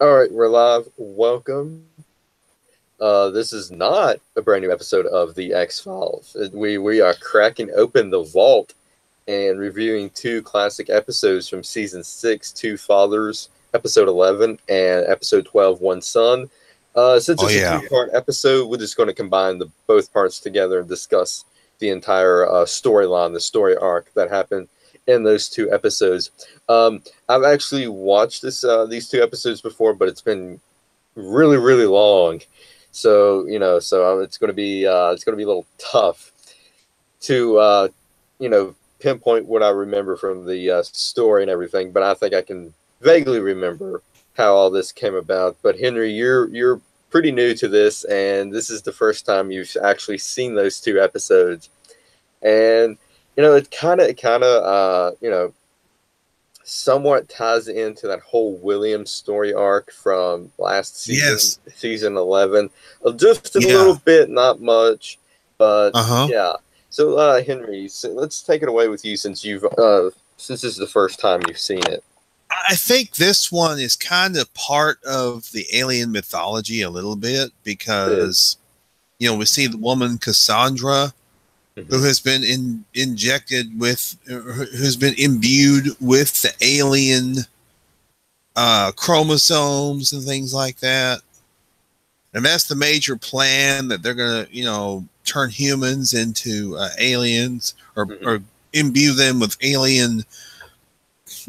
All right, we're live. Welcome. This is not a brand new episode of the X Files. We are cracking open the vault and reviewing two classic episodes from season 6, Two Fathers, episode 11, and episode 12, One Son. Since Oh it's a yeah. two-part episode, we're just going to combine the both parts together and discuss the entire storyline, the story arc that happened in those two episodes. I've actually watched these two episodes before, but it's been really, really long. So it's going to be a little tough to pinpoint what I remember from the story and everything. But I think I can vaguely remember how all this came about. But Henry, you're pretty new to this, and this is the first time you've actually seen those two episodes. And it kind of somewhat ties into that whole William story arc from last season, Yes. season 11. Just a Yeah. little bit, not much, but Uh-huh. yeah. So, Henry, let's take it away with you since this is the first time you've seen it. I think this one is kind of part of the alien mythology a little bit It is. because we see the woman Cassandra who Mm-hmm. has been injected with who's been imbued with the alien chromosomes and things like that. And that's the major plan, that they're going to, turn humans into aliens, Mm-hmm. or imbue them with alien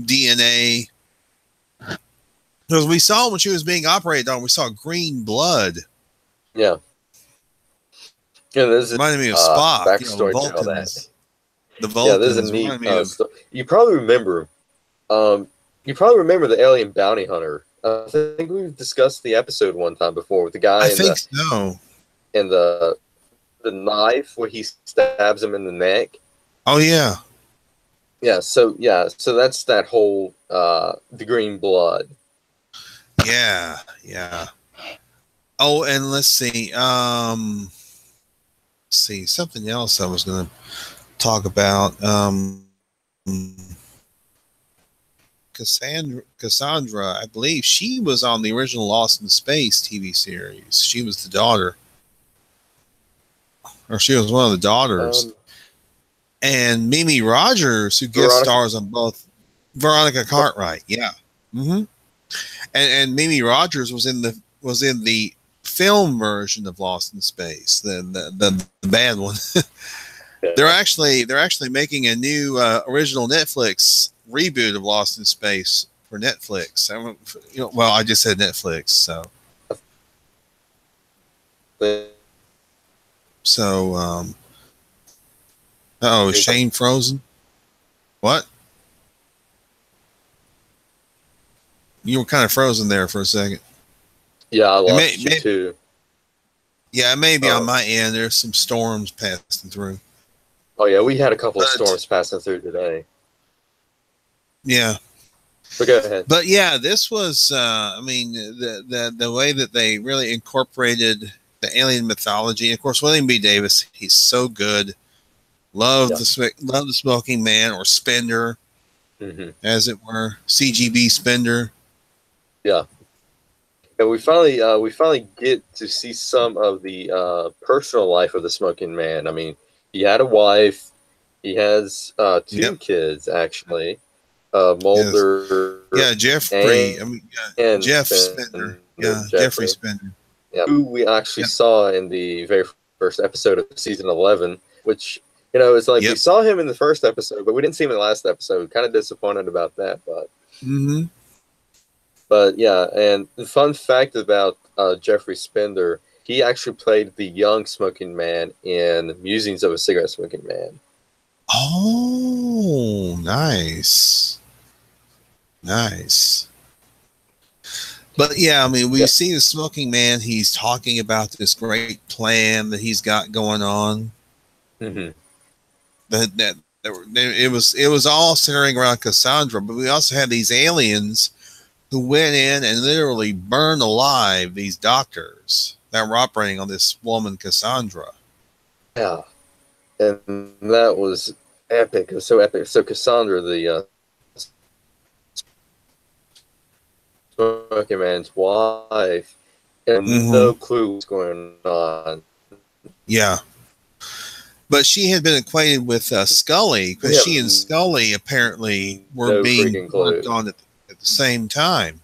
DNA. Because we saw when she was being operated on, we saw green blood. Yeah. Yeah, there's a Reminded me of Spock, the backstory to all that. Vulcans. The Yeah, there's a Vulcans neat reminded me of. You probably remember. You probably remember the alien bounty hunter. I think we've discussed the episode one time before with the guy I think so. in the knife where he stabs him in the neck. Oh yeah, So that's that whole the green blood. yeah. Oh, and let's see. Something else I was going to talk about. Cassandra, I believe she was on the original Lost in Space TV series. She was the daughter, or she was one of the daughters. And Mimi Rogers, who guest stars on both. Veronica Cartwright, yeah. Mm-hmm. And Mimi Rogers was in the film version of Lost in Space, the bad one. They're actually making a new original Netflix reboot of Lost in Space for Netflix. I just said Netflix, so. Is Shane frozen? What? You were kind of frozen there for a second. Yeah, I lost you too. Yeah, it may be on my end. There's some storms passing through. Oh yeah, we had a couple of storms passing through today. Yeah. But go ahead. But yeah, this was the way that they really incorporated the alien mythology. Of course, William B. Davis, he's so good. Love the Smoking Man, or Spender, as it were, CGB Spender. Yeah. And we finally get to see some of the personal life of the Smoking Man. I mean, he had a wife. He has two kids, actually. Mulder. Yes. Yeah, Jeffrey. And Jeff Spender. Yeah, Jeffrey Spender. Yeah, who we actually saw in the very first episode of season 11, which, it's like we saw him in the first episode, but we didn't see him in the last episode. Kind of disappointed about that, but. Mm-hmm. But yeah, and the fun fact about Jeffrey Spender, he actually played the young Smoking Man in Musings of a Cigarette Smoking Man. Oh, nice. But yeah, we see the Smoking Man. He's talking about this great plan that he's got going on. Mm-hmm. It was all centering around Cassandra, but we also had these aliens who went in and literally burned alive these doctors that were operating on this woman Cassandra. Yeah, and that was epic. It was so epic. So Cassandra, the Smoking Man's wife, and no clue what's going on. Yeah. But she had been acquainted with Scully, because she and Scully apparently were being worked on at the same time.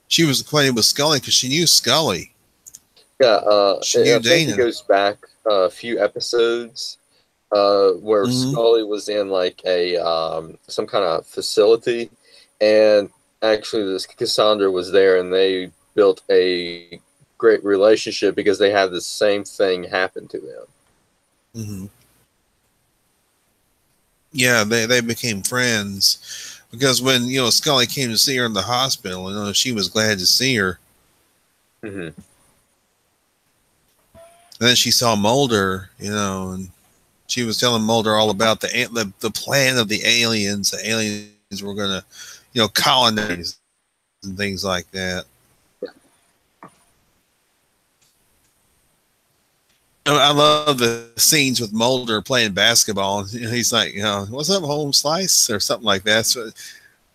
She was acquainted with Scully because she knew Scully. Yeah, I think it goes back a few episodes where Scully was in like a some kind of facility, and actually this Cassandra was there, and they built a great relationship because they had the same thing happen to them. Mm-hmm. Yeah, they became friends because when Scully came to see her in the hospital, she was glad to see her. Mm-hmm. And then she saw Mulder, and she was telling Mulder all about the plan of the aliens. The aliens were going to, colonize and things like that. I love the scenes with Mulder playing basketball. And he's like, what's up, home slice, or something like that. So,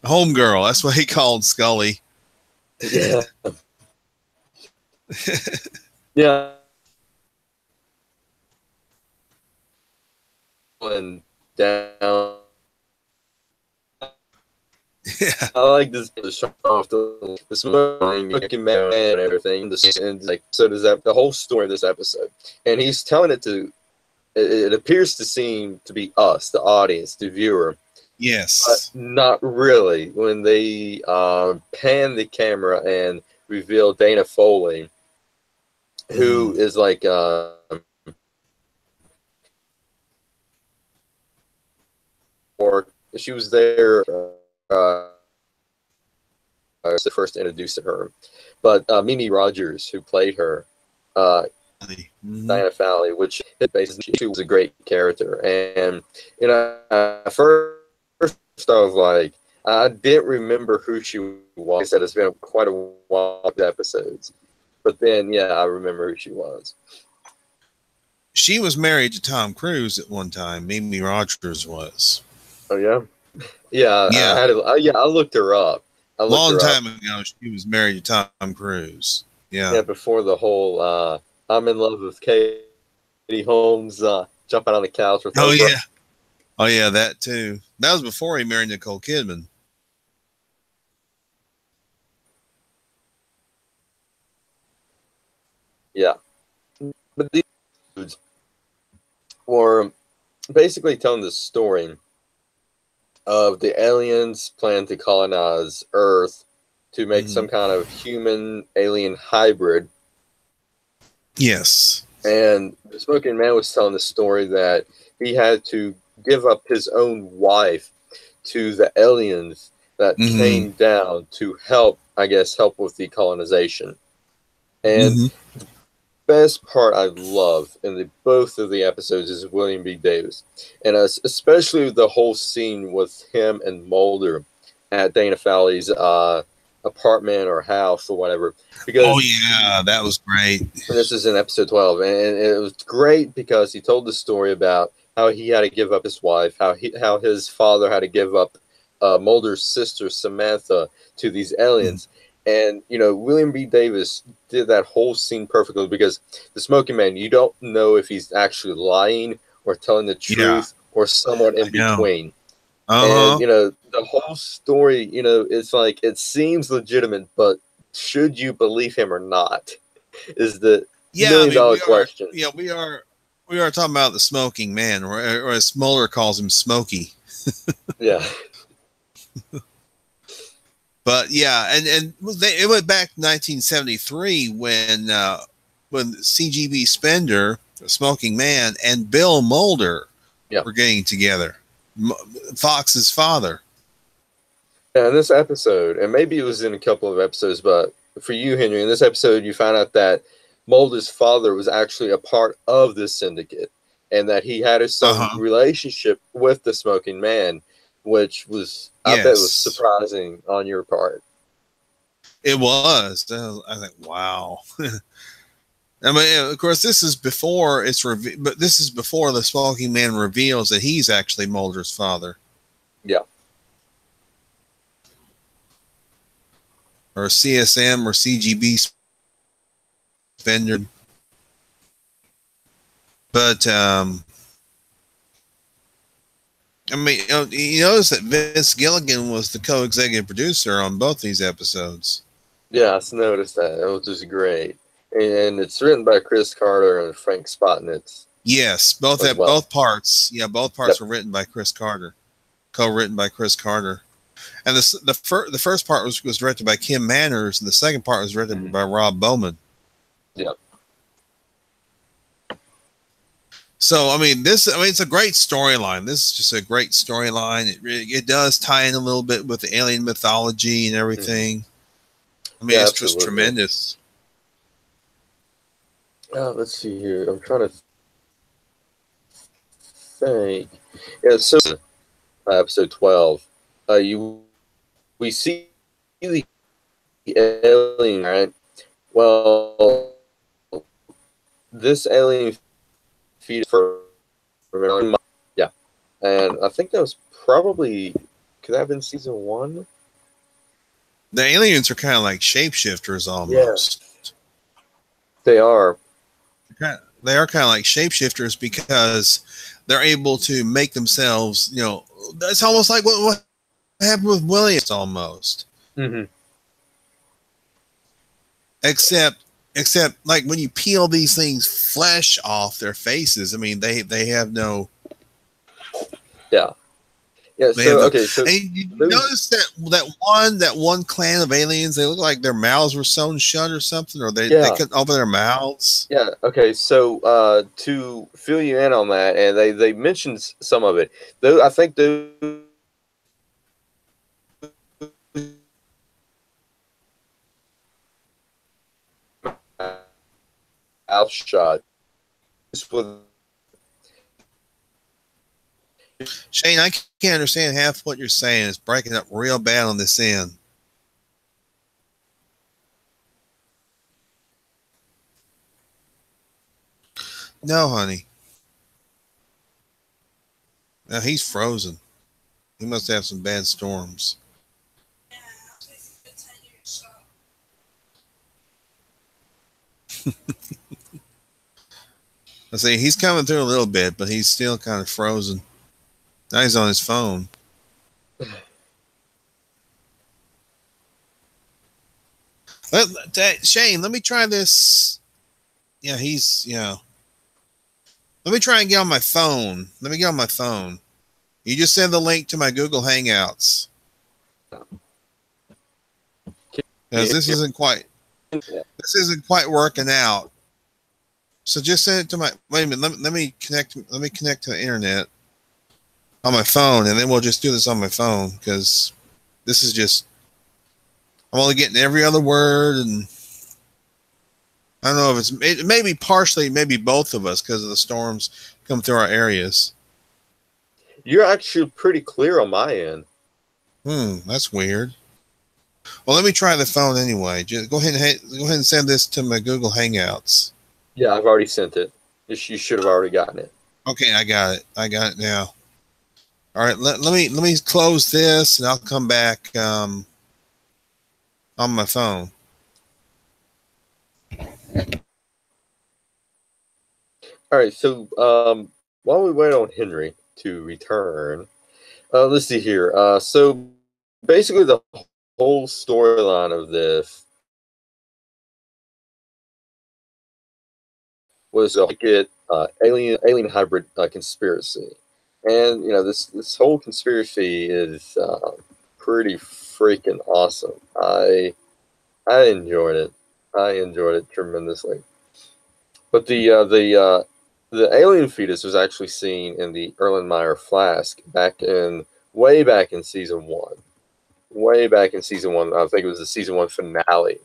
home girl. That's what he called Scully. Yeah. Yeah. And down. Yeah. I like this show off the smoking man and everything. And like, so does that the whole story of this episode. And he's telling it to. It appears to seem to be us, the audience, the viewer. Yes. But not really. When they pan the camera and reveal Dana Foley, who is like or she was there was the first to introduce her. But Mimi Rogers, who played her, Diana Fowley, which basically she was a great character. And at first I was like, I didn't remember who she was. I said it's been quite a while of episodes. But then, yeah, I remember who she was. She was married to Tom Cruise at one time. Mimi Rogers was. Oh, yeah? Yeah. Yeah. I looked her up. A long time ago, she was married to Tom Cruise. Yeah. Yeah, before the whole I'm in love with Katie Holmes jumping on the couch with Oprah. Yeah. Oh, yeah, that too. That was before he married Nicole Kidman. Yeah. But these dudes were basically telling the story of the aliens plan to colonize Earth to make some kind of human-alien hybrid. Yes. And the Smoking Man was telling the story that he had to give up his own wife to the aliens that came down to help with the colonization. And the best part I love in both of the episodes is William B. Davis. And especially the whole scene with him and Mulder at Dana Fowley's apartment or house or whatever. Because that was great. This is in episode 12, and it was great because he told the story about how he had to give up his wife, how his father had to give up Mulder's sister Samantha to these aliens. And William B. Davis did that whole scene perfectly because the Smoking Man, you don't know if he's actually lying or telling the truth or somewhat in between. And the whole story, it's like it seems legitimate, but should you believe him or not? Is the $1 million question. We are talking about the Smoking Man, or as Mulder calls him, Smokey. Yeah. But and it went back to 1973 when CGB Spender, the Smoking Man, and Bill Mulder were getting together. Fox's father. Yeah, in this episode, and maybe it was in a couple of episodes, but for you, Henry, in this episode, you found out that Mulder's father was actually a part of this syndicate, and that he had some relationship with the Smoking Man, which was, I bet, was surprising on your part. It was. I think, wow. I mean, of course, this is before but this is before the Smoking Man reveals that he's actually Mulder's father. Yeah. or CSM or CGB vendor. But I mean, you notice that Vince Gilligan was the co-executive producer on both these episodes. Yeah, I noticed that. It was just great. And it's written by Chris Carter and Frank Spotnitz. Yes, both parts. Yeah, both parts were written by Chris Carter, co-written by Chris Carter. And the first part was directed by Kim Manners, and the second part was written by Rob Bowman. Yep. So, I mean, it's a great storyline. This is just a great storyline. It does tie in a little bit with the alien mythology and everything. I mean, it's just tremendous. Let's see here. I'm trying to think. Yeah, so episode 12. We see the alien, right? Well, this alien feed for yeah, and I think that was probably, could that have been season 1? The aliens are kind of like shapeshifters almost. Yeah, they are. They are kind of like shapeshifters because they're able to make themselves, that's almost like what happened with Williams almost. Mm-hmm. Except like when you peel these things flesh off their faces, I mean, they have no. Yeah. Yeah. So, okay. So and you notice that one clan of aliens, they look like their mouths were sewn shut or something, or they couldn't open their mouths. Yeah. Okay. So to fill you in on that, and they mentioned some of it. Though I think those mouth shot. Shane, I can't understand half what you're saying. It's breaking up real bad on this end. No, honey. Now he's frozen. He must have some bad storms. I say he's coming through a little bit, but he's still kind of frozen. Now he's on his phone. Shane, let me try this. Yeah, let me try and get on my phone. Let me get on my phone. You just send the link to my Google Hangouts. Because this isn't quite working out. So just send it to my. Wait a minute. Let me connect to the internet on my phone, and then we'll just do this on my phone because this is just. I'm only getting every other word, and I don't know if it may be partially, maybe both of us because of the storms come through our areas. You're actually pretty clear on my end. That's weird. Well, let me try the phone anyway. Just go ahead and send this to my Google Hangouts. Yeah, I've already sent it. You should have already gotten it. Okay, I got it. I got it now. All right, let me close this, and I'll come back on my phone. All right, so while we wait on Henry to return, let's see here. So basically, the whole storyline of this was to get alien hybrid conspiracy, and this whole conspiracy is pretty freaking awesome. I enjoyed it. I enjoyed it tremendously. But the alien fetus was actually seen in the Erlenmeyer flask way back in season 1. Way back in season 1. I think it was the season 1 finale.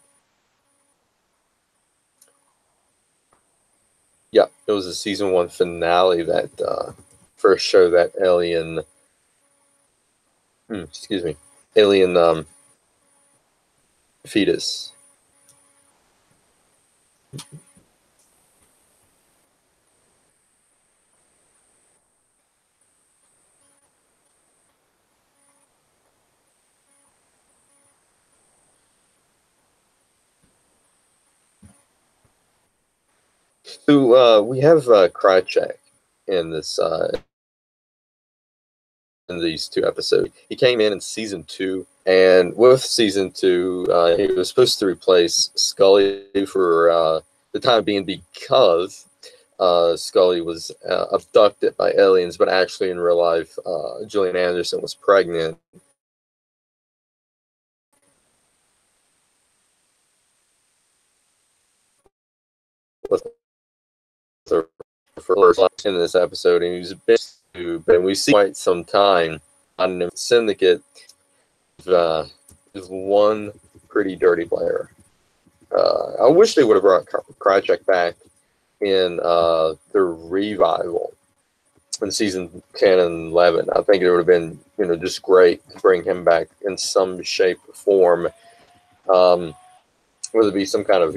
Yeah, it was the season 1 finale that first showed that alien. Alien fetus. So we have Krycek in this in these two episodes. He came in season 2, and with season 2, he was supposed to replace Scully for the time being because Scully was abducted by aliens, but actually in real life, Gillian Anderson was pregnant. With her first in this episode, and he was a bit stupid, and we see quite some time on the syndicate is one pretty dirty player. I wish they would have brought Krycek back in the revival in season 10 and 11. I think it would have been, just great to bring him back in some shape or form. Whether it be some kind of,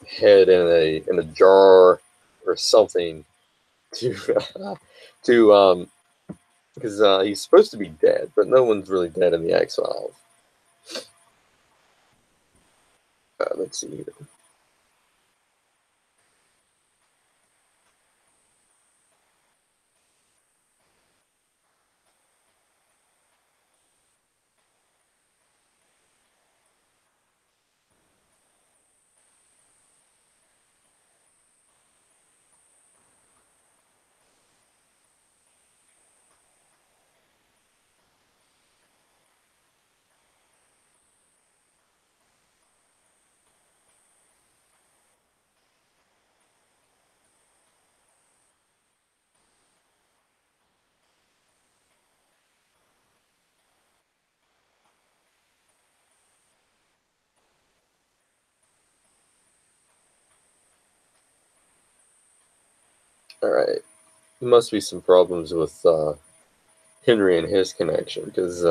head in a jar or something to because he's supposed to be dead, but no one's really dead in the X-Files. Let's see here. All right. There must be some problems with Henry and his connection, because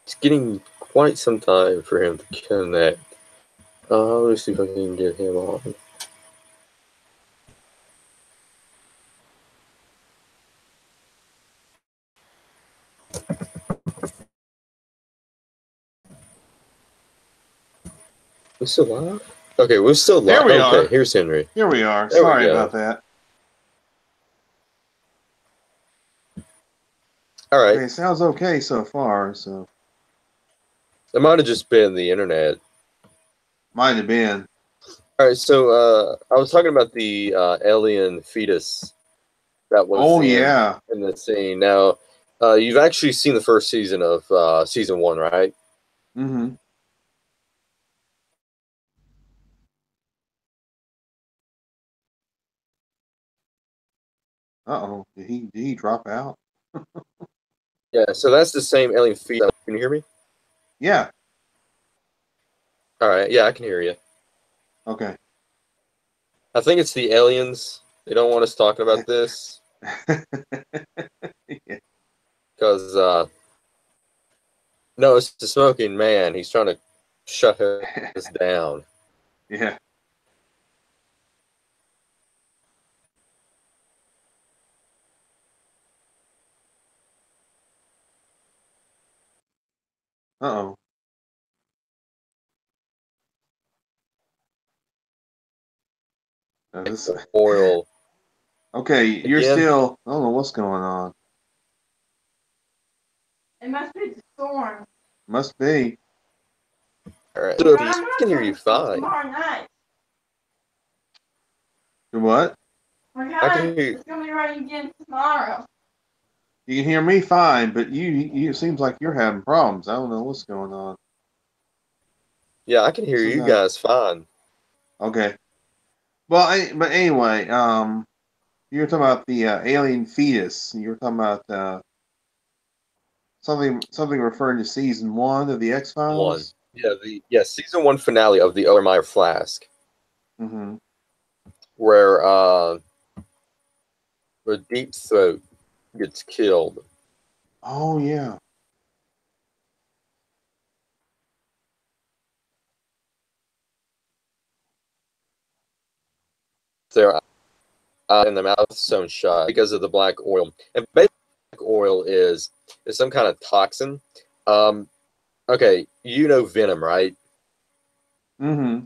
it's getting quite some time for him to connect. Let me see if I can get him on. We're still live? Okay, we're still live. Here we are. Okay, here's Henry. Here we are. There Sorry we go. about that. All right. Okay, sounds okay so far. So It might have just been the internet. might have been. All right, so I was talking about the alien fetus that was in the scene. Now, you've actually seen the first season of season 1, right? Mm-hmm. Uh-oh. Did he drop out? Yeah, so that's the same alien fetus. Can you hear me? Yeah. All right, yeah, I can hear you. Okay. I think it's the aliens. They don't want us talking about this. Yeah. Because, no, it's the smoking man. He's trying to shut us down. Yeah. Uh-oh. This... Oil. Okay, you're Again? still... I don't know what's going on. It must be the storm. Must be. All right. So I can hear you fine. Tomorrow night. What? I can hear you. It's going to be raining again tomorrow. You can hear me fine, but you it seems like you're having problems. I don't know what's going on. Yeah, I can hear you guys fine. Okay. Well, but anyway, you were talking about the alien fetus. You were talking about something referring to season 1 of the X-Files. Yeah, season 1 finale of the Ellermeyer Flask. Mm-hmm. Where Deep Throat gets killed. Oh yeah. They're in the mouth sewn shut because of the black oil. And basically, black oil is some kind of toxin. Okay, you know Venom, right? Mm-hmm.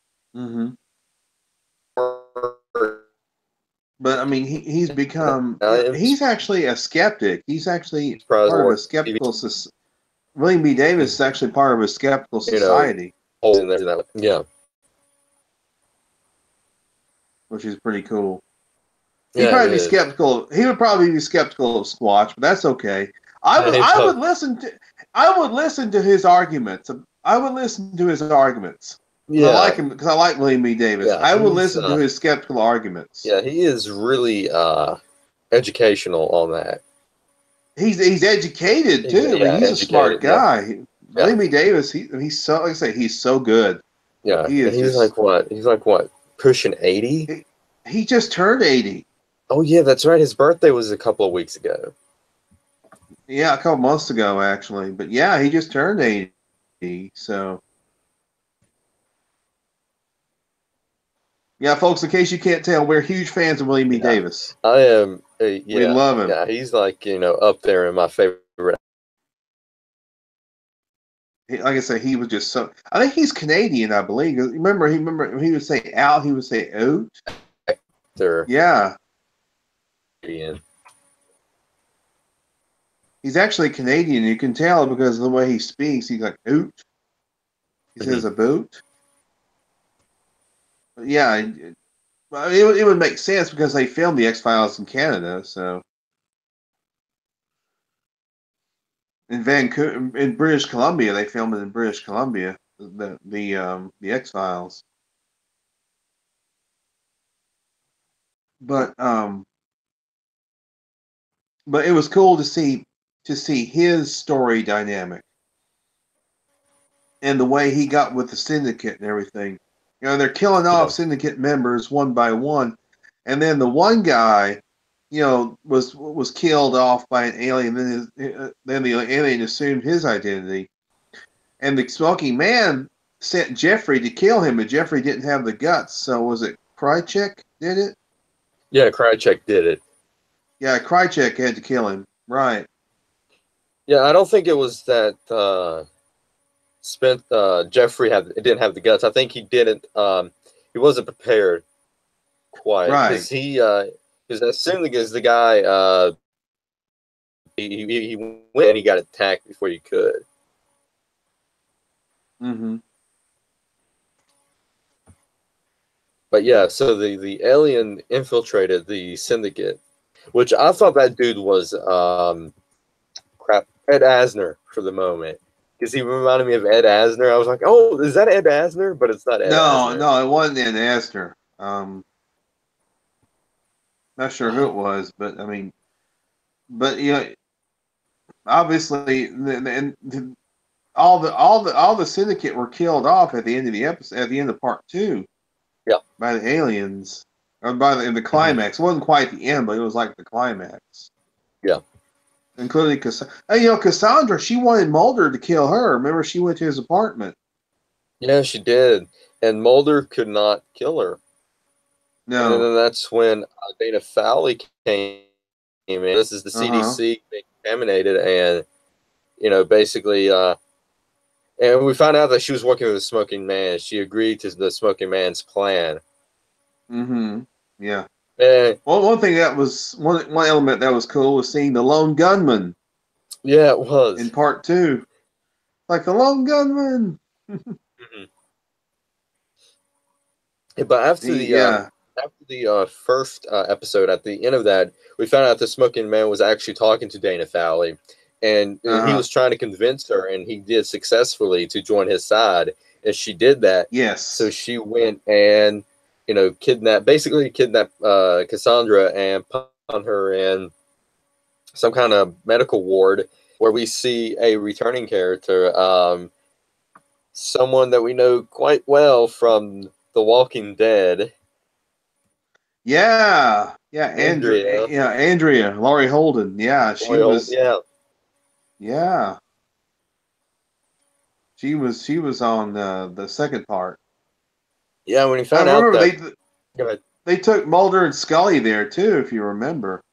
Mm-hmm. But I mean, he's become. He's actually a skeptic. He's actually part of a skeptical. William B. Davis is actually part of a skeptical society. Yeah. Which is pretty cool. He'd probably be skeptical. He would probably be skeptical of Squatch, but that's okay. I would listen to his arguments. I would listen to his arguments. Yeah. I like him because I like William B. Davis. Yeah, I would listen to his skeptical arguments. Yeah, he is really educational on that. He's educated too. Yeah, he's a smart guy. Yeah. William B. Davis, he's so, like I say, he's so good. Yeah, he's like what? He's like what? Pushing 80? He just turned 80. Oh yeah, that's right. His birthday was a couple of weeks ago. Yeah, a couple months ago actually. But yeah, he just turned 80. So yeah, folks, in case you can't tell, we're huge fans of William B. Davis. I am. We love him. Yeah, he's like, up there in my favorite. Like I said, he was just so. I think he's Canadian, I believe. Remember, he would say out, he would say out. Yeah. Canadian. He's actually Canadian. You can tell because of the way he speaks. He's like out. He says a boot. Yeah, it would make sense because they filmed the X-Files in Canada, so in Vancouver, in British Columbia, they filmed it in British Columbia, the X-Files. But it was cool to see his story dynamic and the way he got with the syndicate and everything. They're killing off syndicate members one by one, and then the one guy, was killed off by an alien. Then the alien assumed his identity, and the Smoking Man sent Jeffrey to kill him, but Jeffrey didn't have the guts. So was it Krycek did it? Yeah, Krycek did it. Yeah, Krycek had to kill him. Right. Yeah, I don't think it was that. Jeffrey didn't have the guts. I think he didn't. He wasn't prepared quite. Right. Because as soon as the guy, he went and he got attacked before he could. Mm-hmm. But yeah, so the alien infiltrated the syndicate, which I thought that dude was Ed Asner for the moment. Because he reminded me of Ed Asner. I was like, oh, is that Ed Asner? But it's not Ed Asner. No, it wasn't Ed Asner. Not sure who it was, but I mean, obviously, all the syndicate were killed off at the end of the episode, at the end of part 2. Yeah. By the aliens, or in the climax. It wasn't quite the end, but it was like the climax. Yeah. Including Cassandra. Cassandra, she wanted Mulder to kill her. Remember, she went to his apartment. Yeah, she did. And Mulder could not kill her. No. And then that's when Dana Fowley came in. This is the CDC being contaminated. And, basically, and we found out that she was working with the Smoking Man. She agreed to the Smoking Man's plan. Mm-hmm. Yeah. One thing that was one element that was cool was seeing the lone gunman. Yeah, it was in part 2, like the lone gunman. Mm-hmm. Yeah, but after the first episode, at the end of that, we found out the Smoking Man was actually talking to Dana Fowley, and he was trying to convince her, and he did successfully, to join his side, and she did that. Yes. So she went and kidnapped Cassandra and put her in some kind of medical ward where we see a returning character, someone that we know quite well from The Walking Dead. Yeah, Andrea. Yeah, Andrea, Laurie Holden. Yeah, she was. Yeah. She was on the second part. Yeah, when he found out that they took Mulder and Scully there too, if you remember.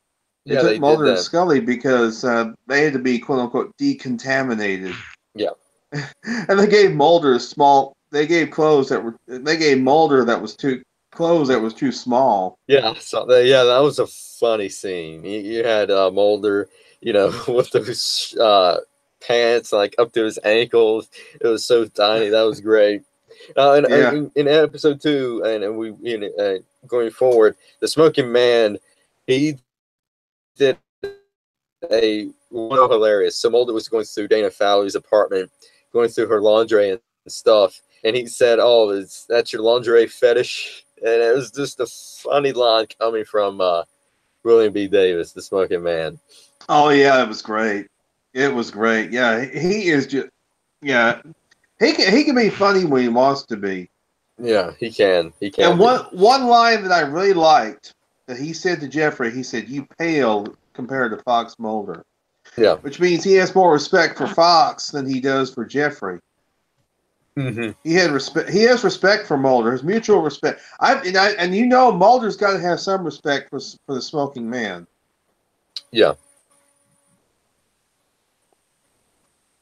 They took Mulder and Scully because they had to be quote unquote decontaminated. Yeah. And they gave Mulder a small they gave Mulder clothes that was too small. Yeah, so that was a funny scene. You had Mulder, with those pants like up to his ankles. It was so tiny. That was great. In episode 2, and we going forward, the Smoking Man, he did one hilarious. So Mulder was going through Dana Fowler's apartment, going through her lingerie and stuff, and he said, "Oh, that's your lingerie fetish?" And it was just a funny line coming from William B. Davis, the Smoking Man. Oh yeah, it was great. It was great. Yeah, he is just he can be funny when he wants to be. Yeah, he can. He can. And one line that I really liked that he said to Jeffrey, he said, "You pale compared to Fox Mulder." Yeah, which means he has more respect for Fox than he does for Jeffrey. Mm-hmm. He has respect for Mulder. His mutual respect. Mulder's got to have some respect for the Smoking Man. Yeah.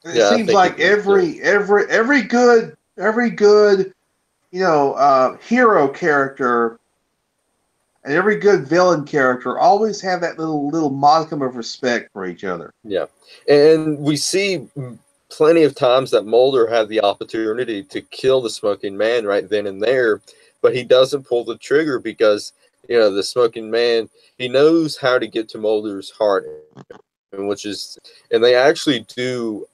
It seems like every good hero character and every good villain character always have that little modicum of respect for each other. Yeah, and we see plenty of times that Mulder had the opportunity to kill the Smoking Man right then and there, but he doesn't pull the trigger because the Smoking Man, he knows how to get to Mulder's heart, and they actually do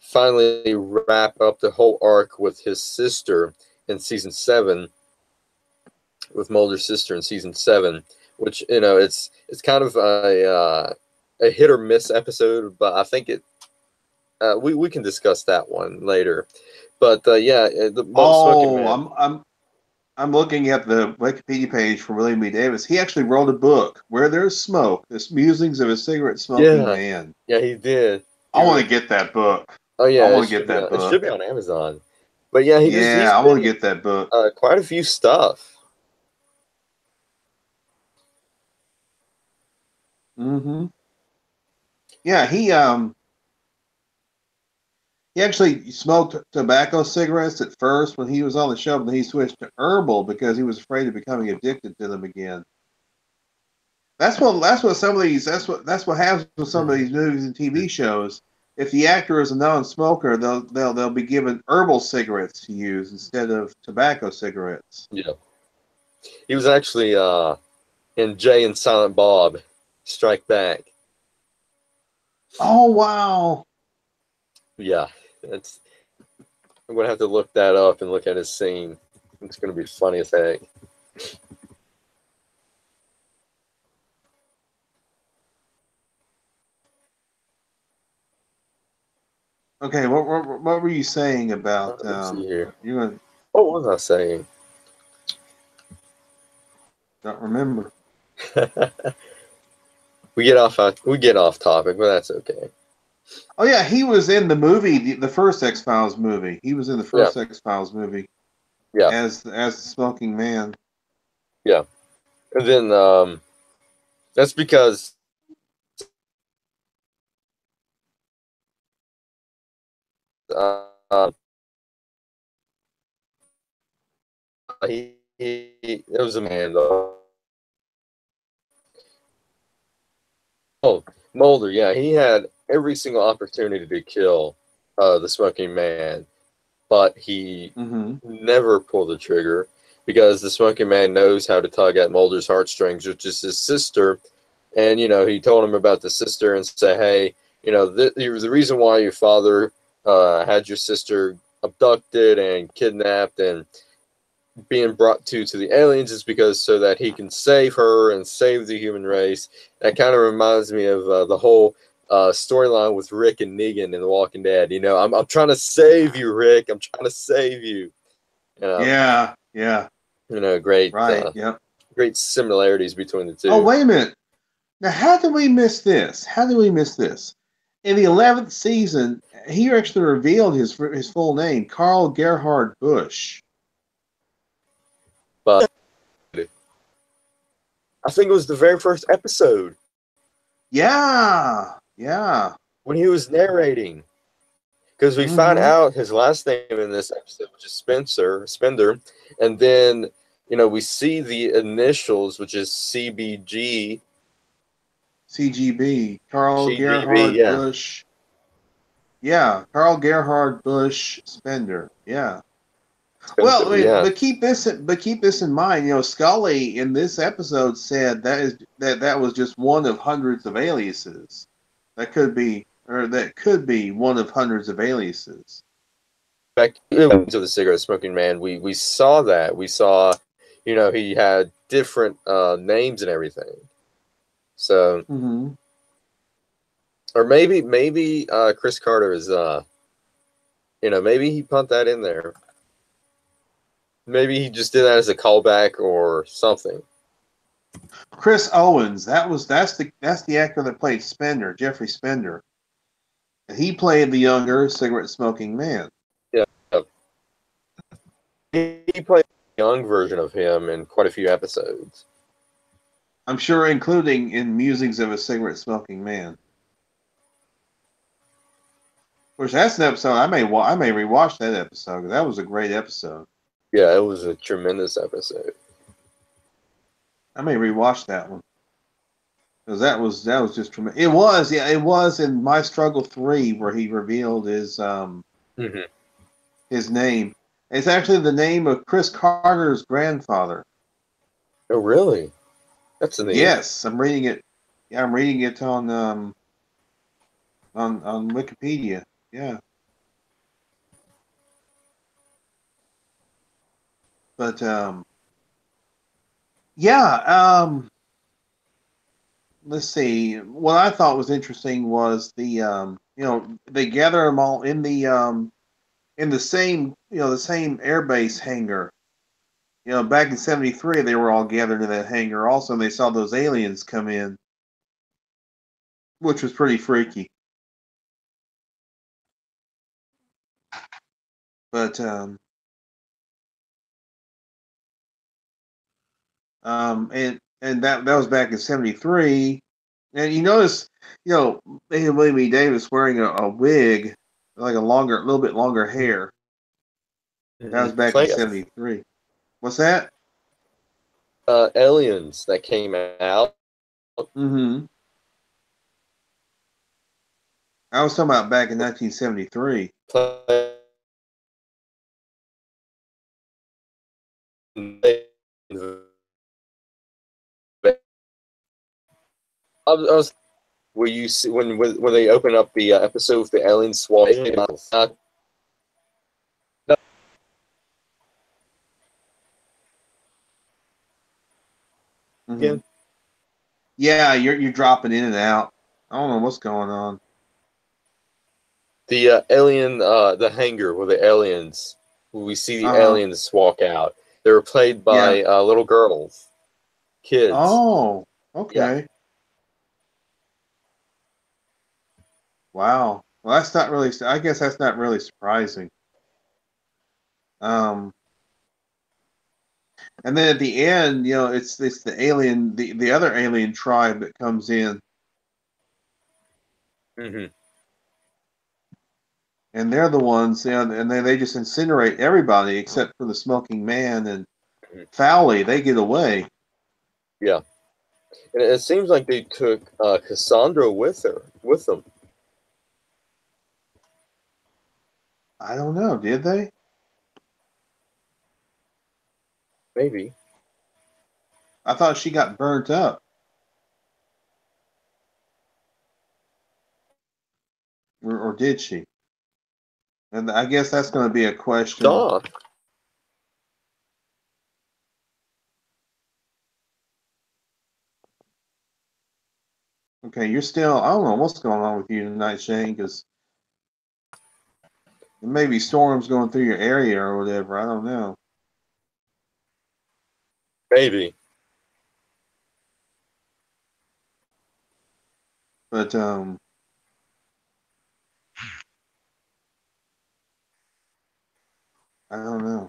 finally wrap up the whole arc with his sister in season 7, with Mulder's sister in season 7, which it's kind of a hit or miss episode, but I think we can discuss that one later. But I'm looking at the Wikipedia page for William B. Davis. He actually wrote a book, Where There's Smoke: The Musings of a Cigarette Smoking Man. Yeah, he did. I want to get that book. Oh yeah, I want to get that book. It should be on Amazon. But yeah, I want to get that book. Quite a few stuff. Mm-hmm. Yeah, he actually smoked tobacco cigarettes at first when he was on the show, but then he switched to herbal because he was afraid of becoming addicted to them again. That's what happens with some of these movies and TV shows. If the actor is a non-smoker, they'll be given herbal cigarettes to use instead of tobacco cigarettes. Yeah, he was actually in Jay and Silent Bob Strike Back. Oh wow! Yeah, I'm gonna have to look that up and look at his scene. It's gonna be funny as heck. Okay, what were you saying about? Let's see here. What was I saying? Don't remember. We get off topic, but that's okay. Oh yeah, he was in the movie, the first X-Files movie. He was in the first X-Files movie. Yeah. As the Smoking Man. Yeah. And then that's because it was a man though. Oh, Mulder, yeah, he had every single opportunity to kill the Smoking Man, but he never pulled the trigger because the Smoking Man knows how to tug at Mulder's heartstrings, which is his sister. And, he told him about the sister and say, hey, the reason why your father had your sister abducted and kidnapped and being brought to the aliens is because so that he can save her and save the human race. That kind of reminds me of the whole storyline with Rick and Negan in The Walking Dead. I'm trying to save you, Rick. I'm trying to save you. Yeah. Great. Right. Yep. Great similarities between the two. Oh, wait a minute. Now, how did we miss this? In the 11th season, he actually revealed his full name, Carl Gerhard Busch. But I think it was the very first episode. Yeah. When he was narrating. because we find out his last name in this episode, which is Spender, and then we see the initials, which is CBG. CGB, Carl CGB, Gerhard Bush. Yeah, Carl Gerhard Bush Spender. Yeah. Well, I mean, but keep this in mind. Scully in this episode said that was just one of hundreds of aliases. That could be one of hundreds of aliases. Back to the cigarette smoking man, we saw that. We saw, he had different names and everything. So, or maybe Chris Carter is, maybe he put that in there. Maybe he just did that as a callback or something. Chris Owens, that's the actor that played Spender, Jeffrey Spender. And he played the younger cigarette smoking man. Yeah. He played a young version of him in quite a few episodes. I'm sure including in Musings of a Cigarette Smoking Man. Which that's an episode I may rewatch that episode, because that was a great episode. Yeah, it was a tremendous episode. I may rewatch that one, because that was just tremendous. It was in My Struggle 3 where he revealed his his name. It's actually the name of Chris Carter's grandfather. Oh, really? That's a name. Yes, I'm reading it. Yeah, I'm reading it on Wikipedia. Yeah. But let's see. What I thought was interesting was the they gather them all in the same the same airbase hangar. Back in '73, they were all gathered in that hangar. Also, they saw those aliens come in, which was pretty freaky. But and that was back in '73, and you notice, William E. Davis wearing a wig, like a little bit longer hair. That was back in '73. What's that? Aliens that came out. I was talking about back in 1973. Will you see when they open up the episode of the alien SWAT? Again? Yeah, you're dropping in and out. I don't know what's going on. The alien, the hangar where the aliens, we see the aliens walk out. They were played by little girls, kids. Oh, okay. Yeah. Wow. Well, that's not really. I guess that's not really surprising. And then at the end, it's the alien, the other alien tribe that comes in. And they're the ones, and they just incinerate everybody except for the smoking man and Fowley. They get away. Yeah, and it seems like they took Cassandra with them. I don't know. Did they? Maybe. I thought she got burnt up. Or did she? And I guess that's going to be a question. Duh. Okay, you're still. I don't know what's going on with you tonight, Shane, because there may be storms going through your area or whatever. I don't know. Maybe. But I don't know.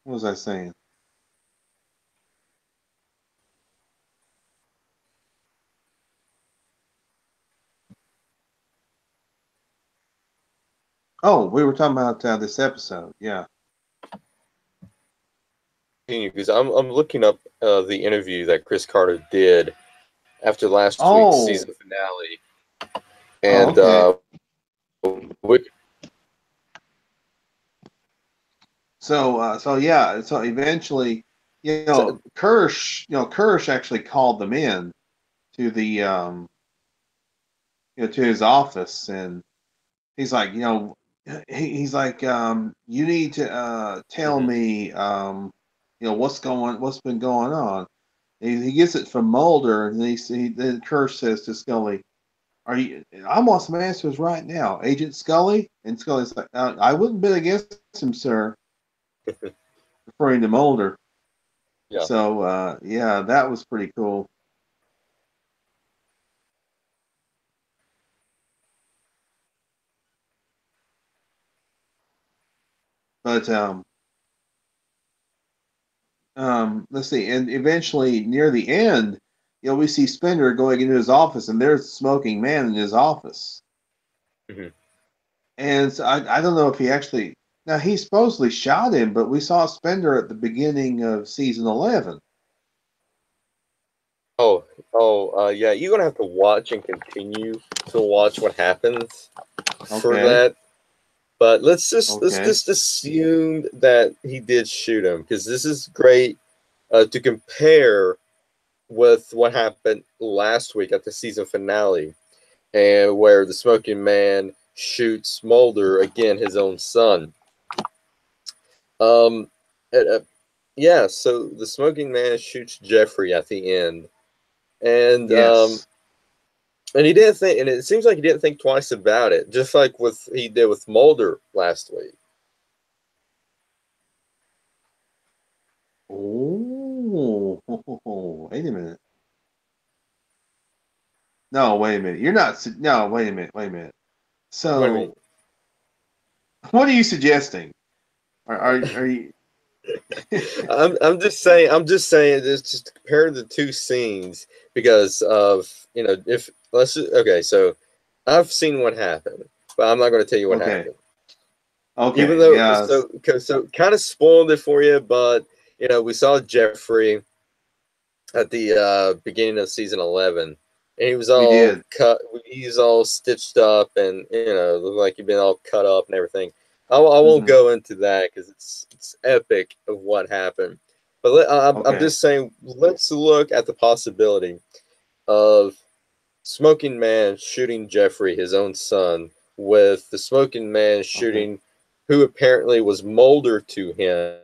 What was I saying? Oh, we were talking about this episode. Yeah. Because I'm looking up the interview that Chris Carter did after last week's Oh. season finale, And okay. So eventually, Kirsch actually called them in to the to his office, and he's like, he's like, you need to tell me, what's been going on. He gets it from Mulder, and then Kirsch says to Scully, "Are you? I want some answers right now, Agent Scully." And Scully's like, "I wouldn't bet against him, sir," referring to Mulder. Yeah. So that was pretty cool. But let's see, and eventually near the end, we see Spender going into his office, and there's a smoking man in his office. Mm-hmm. And so I don't know if he actually, now he supposedly shot him, but we saw Spender at the beginning of season 11. Yeah, you're gonna have to watch and continue to watch what happens for that. But let's just assume that he did shoot him, because this is great to compare with what happened last week at the season finale, and where the smoking man shoots Mulder, again, his own son. So the smoking man shoots Jeffrey at the end, and and he didn't think, and it seems like he didn't think twice about it, just like he did with Mulder last week. Oh, wait a minute. No, wait a minute. You're not. No, wait a minute. So, what are you suggesting? Are you? I'm just saying. Just compare the two scenes, because of so I've seen what happened, but I'm not going to tell you what happened. Okay. Even though so kind of spoiled it for you, but we saw Jeffrey at the beginning of season 11, and he was all cut. He's all stitched up, and looked like he'd been all cut up and everything. I won't go into that, because it's epic of what happened. But I'm just saying, let's look at the possibility of smoking man shooting Jeffrey, his own son, with the smoking man shooting who apparently was Mulder to him.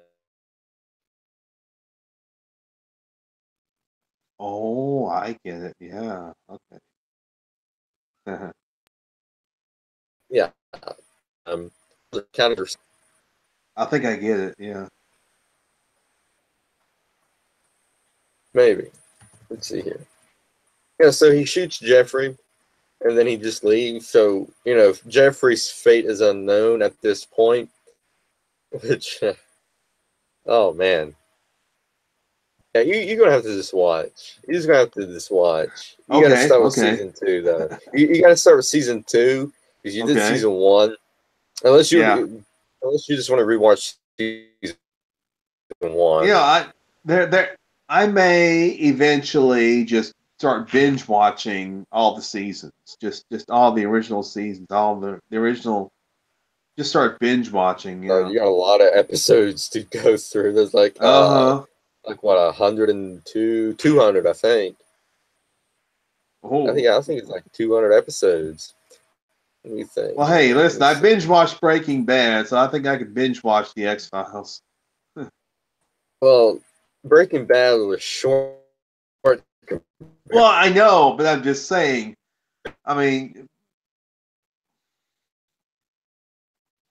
Oh, I get it. Yeah. Okay. Yeah. I think I get it. Yeah. Maybe. Let's see here. Yeah, so he shoots Jeffrey, and then he just leaves. So, Jeffrey's fate is unknown at this point. Which, oh man. Yeah, you're going to have to just watch. You're just going to have to just watch. You got to start with season 2, though. You got to start with season 2, because you did season 1. Unless you just want to rewatch season 1. Yeah, I may eventually just start binge watching all the seasons, just all the original seasons, all the original. Just start binge watching. You got a lot of episodes to go through. There's like what, 102, 200, I think. Oh. I think it's like 200 episodes. What do you think? Well, hey, listen, I binge watched Breaking Bad, so I think I could binge watch the X-Files. Well, Breaking Bad was short. Well, I know, but I'm just saying. I mean,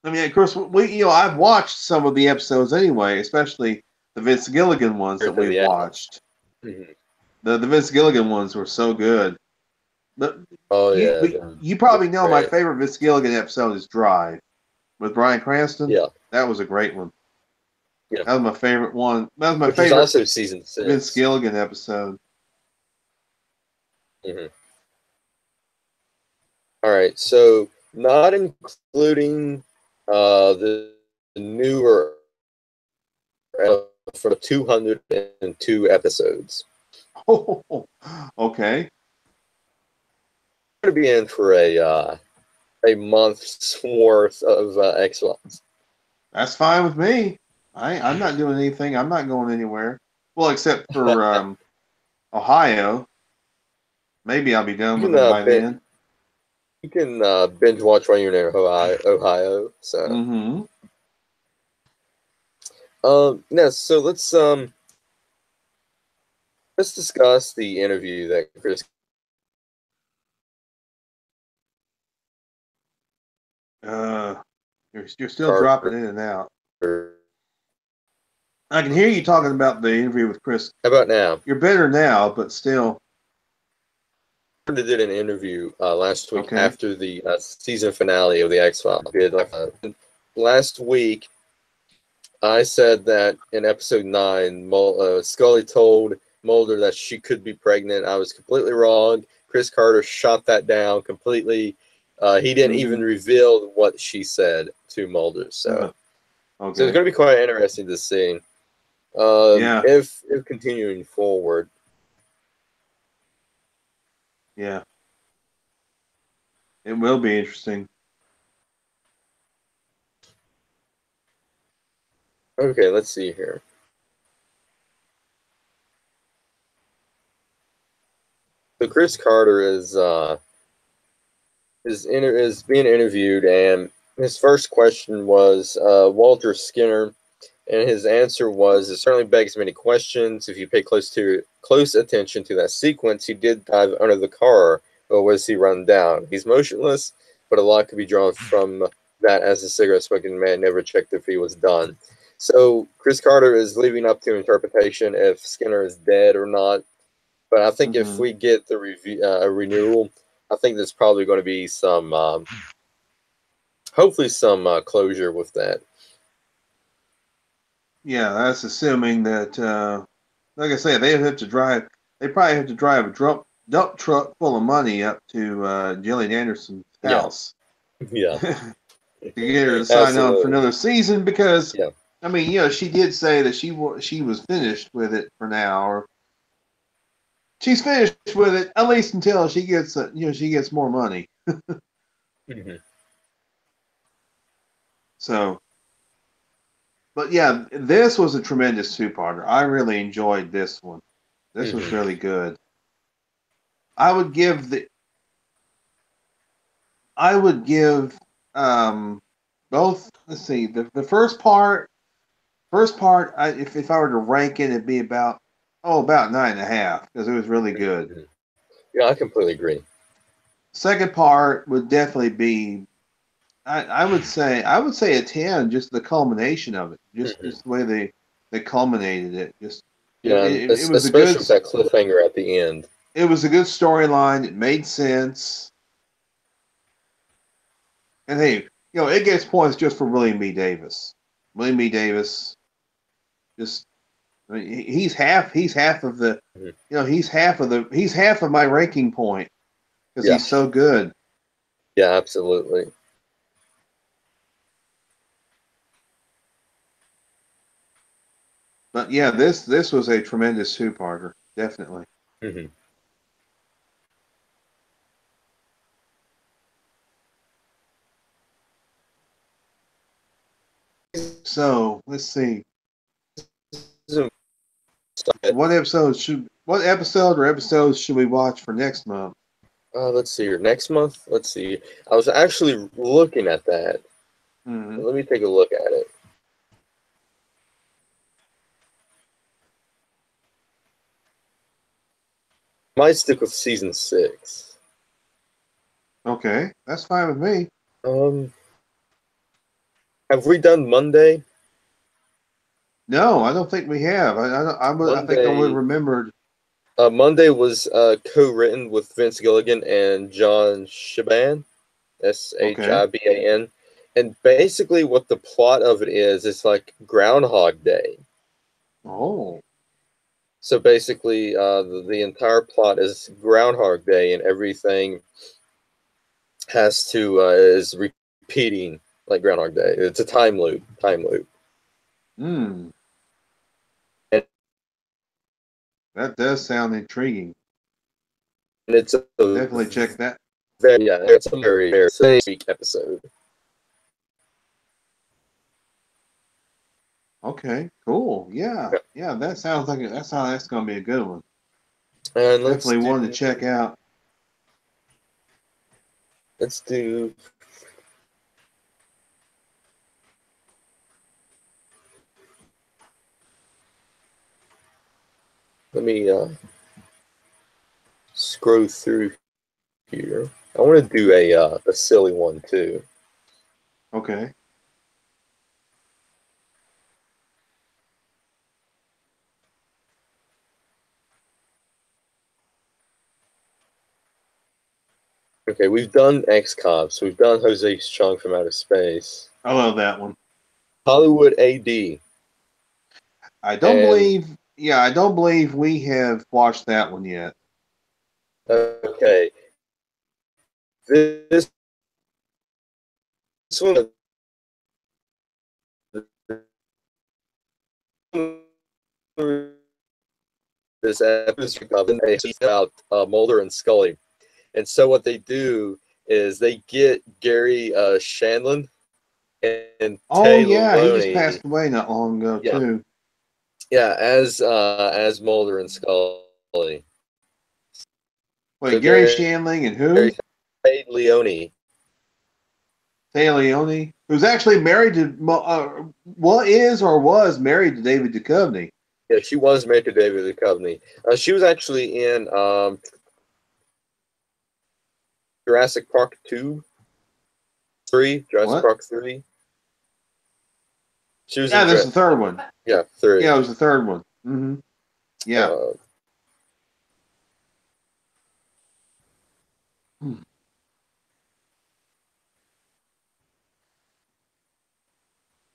of course, I've watched some of the episodes anyway, especially the Vince Gilligan ones that we've watched. Mm-hmm. The Vince Gilligan ones were so good. But you probably know my favorite Vince Gilligan episode is Drive with Bryan Cranston. Yeah, that was a great one. Yeah, that was my favorite one. That was my favorite. Also, season 6 Vince Gilligan episode. Mm-hmm. All right, so not including the newer for 202 episodes. Oh, okay. I'm going to be in for a month's worth of X-Files. That's fine with me. I'm not doing anything. I'm not going anywhere. Well, except for Ohio. Maybe I'll be done with it by then. You can binge watch while you're in Ohio. So. Mm-hmm. Yeah, so let's discuss the interview that Chris. You're still dropping in and out. I can hear you talking about the interview with Chris. How about now? You're better now, but still. I did an interview last week after the season finale of the X-Files. Last week, I said that in episode 9, Scully told Mulder that she could be pregnant. I was completely wrong. Chris Carter shot that down completely. He didn't even reveal what she said to Mulder. So, so it's going to be quite interesting to see if continuing forward. Yeah. It will be interesting. Okay, let's see here. So Chris Carter is being interviewed, and his first question was Walter Skinner, and his answer was, "It certainly begs many questions. If you pay close attention to that sequence, he did dive under the car, or was he run down? He's motionless, but a lot could be drawn from that as the cigarette-smoking man never checked if he was done." So Chris Carter is leaving up to interpretation if Skinner is dead or not. But I think if we get the renewal, I think there's probably going to be some, hopefully some closure with that. Yeah, that's assuming that, like I said, they probably have to drive a dump truck full of money up to Gillian Anderson's house. Yeah. To get her to sign on for another season because, I mean, she did say that she was finished with it for now, or she's finished with it at least until she gets she gets more money. So, but yeah, this was a tremendous two-parter. I really enjoyed this one. This was really good. I would give both. Let's see, the first part. If I were to rank it, it'd be about 9.5 because it was really good. Yeah, I completely agree. Second part would definitely be, I would say a 10. Just the culmination of it, just the way they culminated it. Just it was especially with that cliffhanger at the end. It was a good storyline. It made sense. And hey, it gets points just for William B. Davis. William B. Davis, just, I mean, he's half of the, he's half of my ranking point because he's so good. Yeah, absolutely. But yeah, this was a tremendous two-parter, definitely. So let's see. What episodes or episodes should we watch for next month? Let's see here. Next month? Let's see. I was actually looking at that. Let me take a look at it. Might stick with season 6. Okay, that's fine with me. Have we done Monday? No, I don't think we have. I think I would have remembered. Monday was co-written with Vince Gilligan and John Shiban, Shiban, and basically what the plot of it is, it's like Groundhog Day. Oh. So basically, the entire plot is Groundhog Day, and everything is repeating like Groundhog Day. It's a time loop. Hmm. That does sound intriguing. And it's definitely check that. It's a very sweet episode. Okay, cool. Yeah. That sounds like that's going to be a good one. And definitely one to check out. Let's do. Let me scroll through here. I want to do a silly one too. Okay. Okay, we've done X-Cops. We've done Jose Chung from Outer Space. I love that one. Hollywood AD. I don't believe we have watched that one yet. Okay. This one. This episode about Mulder and Scully. And so what they do is they get Gary Shandling and Tay Loney. He just passed away not long ago too. Yeah, as Mulder and Scully. Wait, so Gary Shandling and who? Tay Loney. Tay Loney, who's actually married to was married to David Duchovny. Yeah, she was married to David Duchovny. She was actually in Jurassic Park 2, 3, Jurassic Park 3. She was that's the third one. Yeah, 3. Yeah, it was the third one. Mm-hmm. Yeah.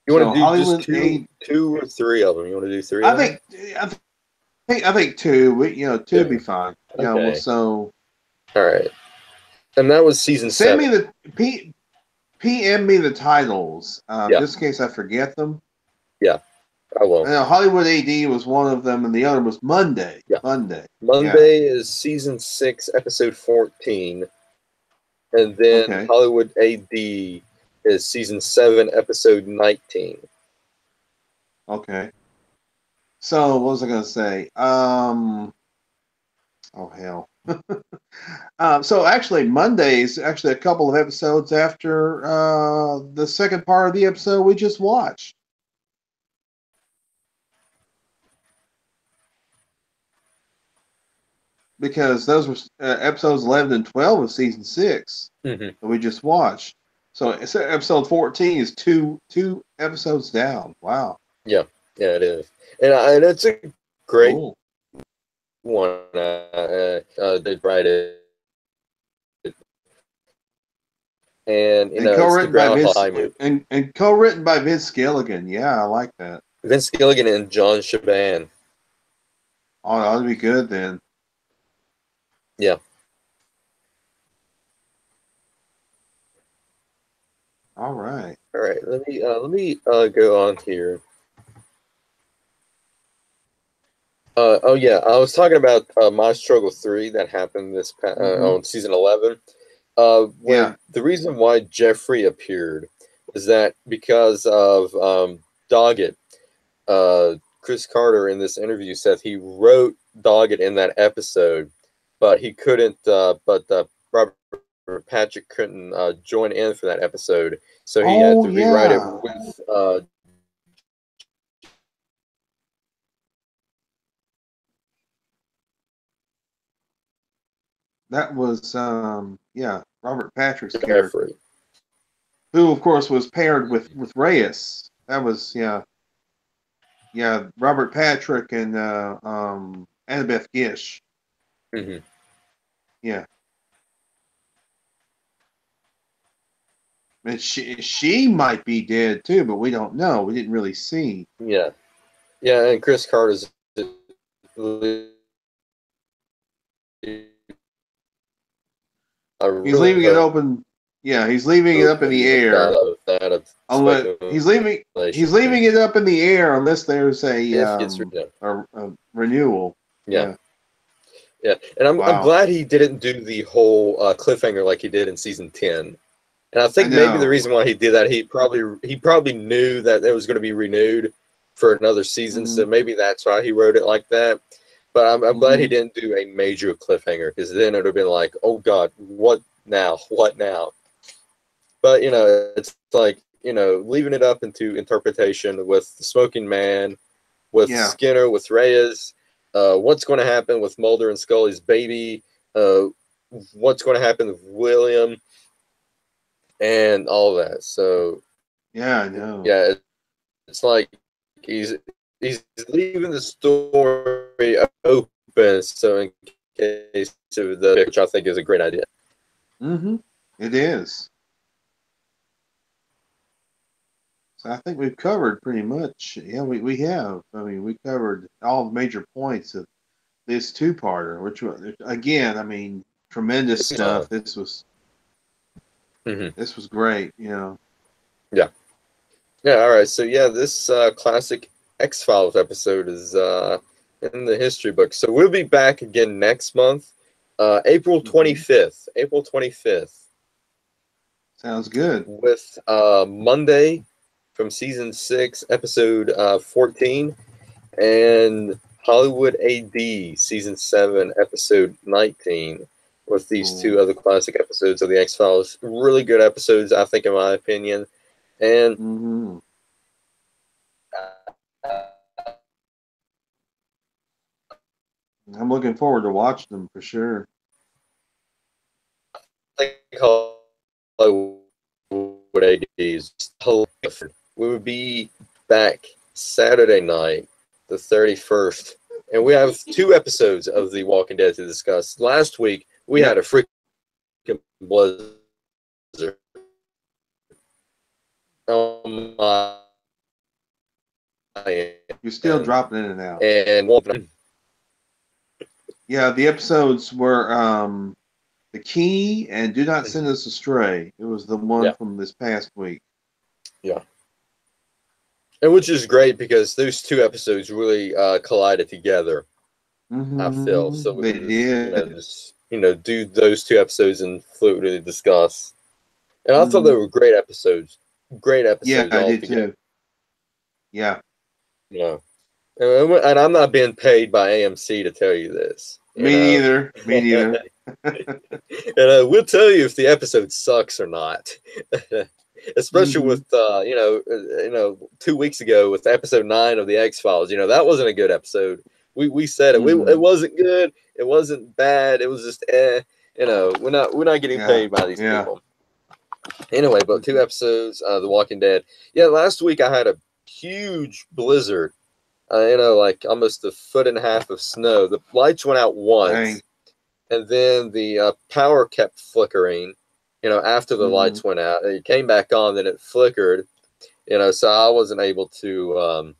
You want to do just two or three of them? You want to do three? I think two. Two would be fine. Okay. So. All right. And that was season 7. Send me PM me the titles, just in case I forget them. Yeah, I will. Hollywood AD was one of them, and the other was Monday. Yeah. Monday is season 6, episode 14, and then Hollywood AD is season 7, episode 19. Okay. So what was I going to say? Oh hell. So actually, Monday is actually a couple of episodes after the second part of the episode we just watched. Because those were episodes 11 and 12 of season 6 that we just watched. So episode 14 is two episodes down. Wow. Yeah, it is, and it's a great one. Did write it, and co-written by Vince Gilligan. Yeah, I like that. Vince Gilligan and John Shaban. Oh, that ought to be good then. Yeah. All right. Let me go on here. I was talking about My Struggle 3 that happened this on season 11. The reason why Jeffrey appeared was that because of Doggett. Chris Carter in this interview said he wrote Doggett in that episode, but he couldn't. But Robert Patrick couldn't join in for that episode, so he had to rewrite it with. That was Robert Patrick's character, who of course was paired with Reyes. That was Robert Patrick and Annabeth Gish. Mm-hmm. Yeah. And she might be dead too, but we don't know. We didn't really see. Yeah, and Chris Carter's. He's leaving it open. Yeah, he's leaving it up in the air. that. He's leaving it up in the air unless there's a renewal. Yeah. And I'm glad he didn't do the whole cliffhanger like he did in season 10. And I think maybe the reason why he did that, he probably knew that it was going to be renewed for another season, so maybe that's why he wrote it like that. But I'm glad he didn't do a major cliffhanger, because then it would have been like, oh God, what now? What now? But, it's like, leaving it up into interpretation with the Smoking Man, with Skinner, with Reyes, what's going to happen with Mulder and Scully's baby, what's going to happen with William, and all that. So, yeah, I know. Yeah, it's like he's leaving the story open, so in case of which I think is a great idea. It is. So I think we've covered pretty much. Yeah, we have. I mean, we covered all the major points of this two-parter, which was, again, I mean, tremendous stuff. This was great. Yeah. All right. So this classic X-Files episode is in the history book. So we'll be back again next month, April 25th. April 25th. Sounds good. With Monday from season 6, episode 14, and Hollywood AD season 7, episode 19. With these two other classic episodes of the X-Files, really good episodes, I think, in my opinion. And I'm looking forward to watching them for sure. I think Hollywood AD is different. We would be back Saturday night, the 31st, and we have 2 episodes of The Walking Dead to discuss. Last week, we had a freaking blizzard. Oh my. You're still dropping in and out. And yeah, the episodes were The Key and Do Not Send Us Astray. It was the one from this past week. Yeah. And which is great because those 2 episodes really collided together. I feel so. They did. Do those 2 episodes and fluidly discuss. And I thought they were great episodes. Great episodes. Yeah, I did too. Yeah. Yeah. And I'm not being paid by AMC to tell you this. Me neither. Me neither. And we'll tell you if the episode sucks or not. Especially with 2 weeks ago with episode 9 of the X-Files. That wasn't a good episode. We said it. It wasn't good. It wasn't bad. It was just we're not getting paid by these people. Anyway, but 2 episodes, The Walking Dead. Yeah, last week I had a huge blizzard. Like almost 1.5 foot of snow. The lights went out once, and then the power kept flickering. After the lights went out, it came back on, then it flickered. So I wasn't able to,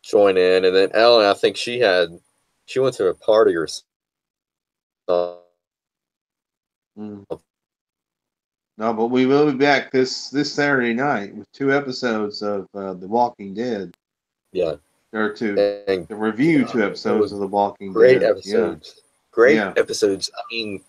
join in. And then Ellen, I think she went to a party or something. No, but we will be back this Saturday night with 2 episodes of The Walking Dead. Yeah. Or to review 2 episodes of The Walking Dead. Great episodes. Yeah. Great episodes. I mean,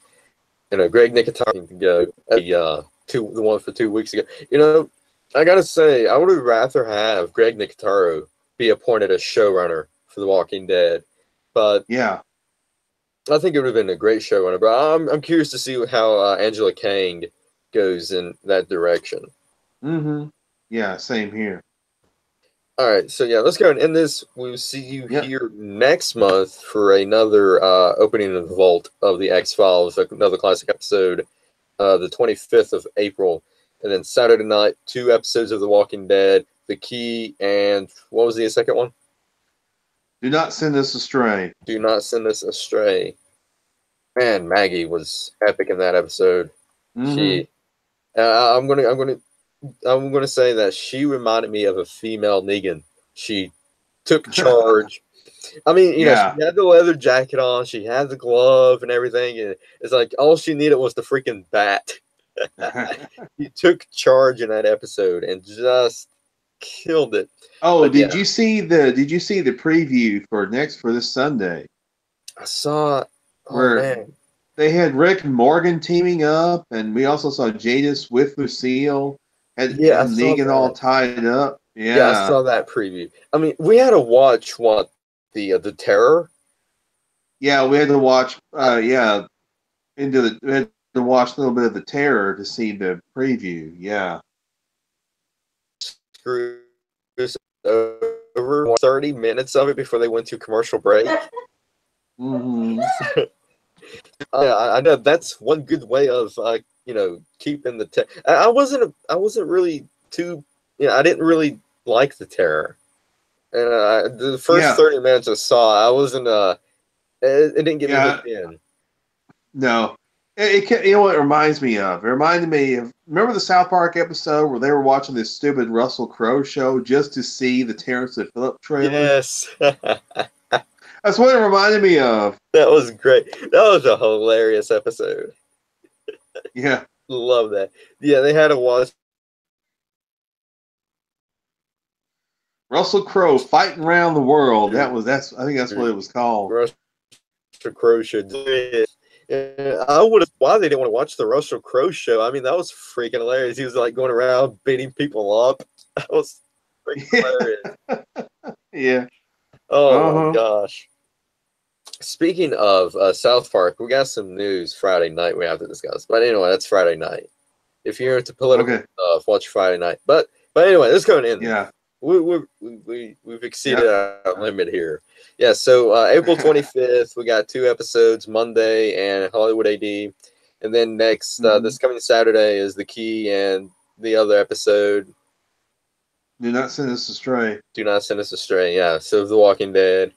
Greg Nicotero can go. The one for 2 weeks ago. I gotta say, I would have rather have Greg Nicotero be appointed as showrunner for The Walking Dead, but I think it would have been a great showrunner. But I'm curious to see how Angela Kang goes in that direction. Yeah, same here. All right, so let's go and end this. We'll see you here next month for another opening of the vault of the X-Files, another classic episode, the 25th of April. And then Saturday night, 2 episodes of The Walking Dead, The Key, and what was the second one? Do Not Send Us Astray. Do Not Send Us Astray. Man, Maggie was epic in that episode. She, I'm gonna say that she reminded me of a female Negan. She took charge. I mean, she had the leather jacket on, she had the glove and everything, and it's like all she needed was the freaking bat. He took charge in that episode and just killed it. Oh, did you see the preview for this Sunday? I saw where they had Rick and Morgan teaming up, and we also saw Jadis with Lucille and Negan all tied up. Yeah, I saw that preview. I mean, we had to watch the Terror. Yeah, we had to watch. We had to watch a little bit of the Terror to see the preview. Yeah. Screw over 30 minutes of it before they went to commercial break. Mm-hmm. I know that's one good way of keeping the. I wasn't really too. I didn't really like the Terror, and the first 30 minutes I saw, I wasn't. It didn't get me hooked in. No, you know what it reminds me of? It reminded me of, remember the South Park episode where they were watching this stupid Russell Crowe show just to see the Terrence and Phillip trailer? Yes. That's what it reminded me of. That was great. That was a hilarious episode. Yeah. Love that. Yeah, they had to watch Russell Crowe fighting around the world. I think that's what it was called. Russell Crowe should do it. I would have. Why they didn't want to watch the Russell Crowe show? I mean, that was freaking hilarious. He was like going around beating people up. That was freaking hilarious. Yeah. Oh my gosh. Speaking of South Park, we got some news Friday night we have to discuss. But anyway, that's Friday night. If you're into political stuff, watch Friday night. But anyway, let's go in. Yeah. We've exceeded our limit here. Yeah, so April 25th, we got 2 episodes, Monday and Hollywood AD. And then next, this coming Saturday is The Key and the other episode. Do Not Send Us Astray. Do Not Send Us Astray, yeah. So The Walking Dead.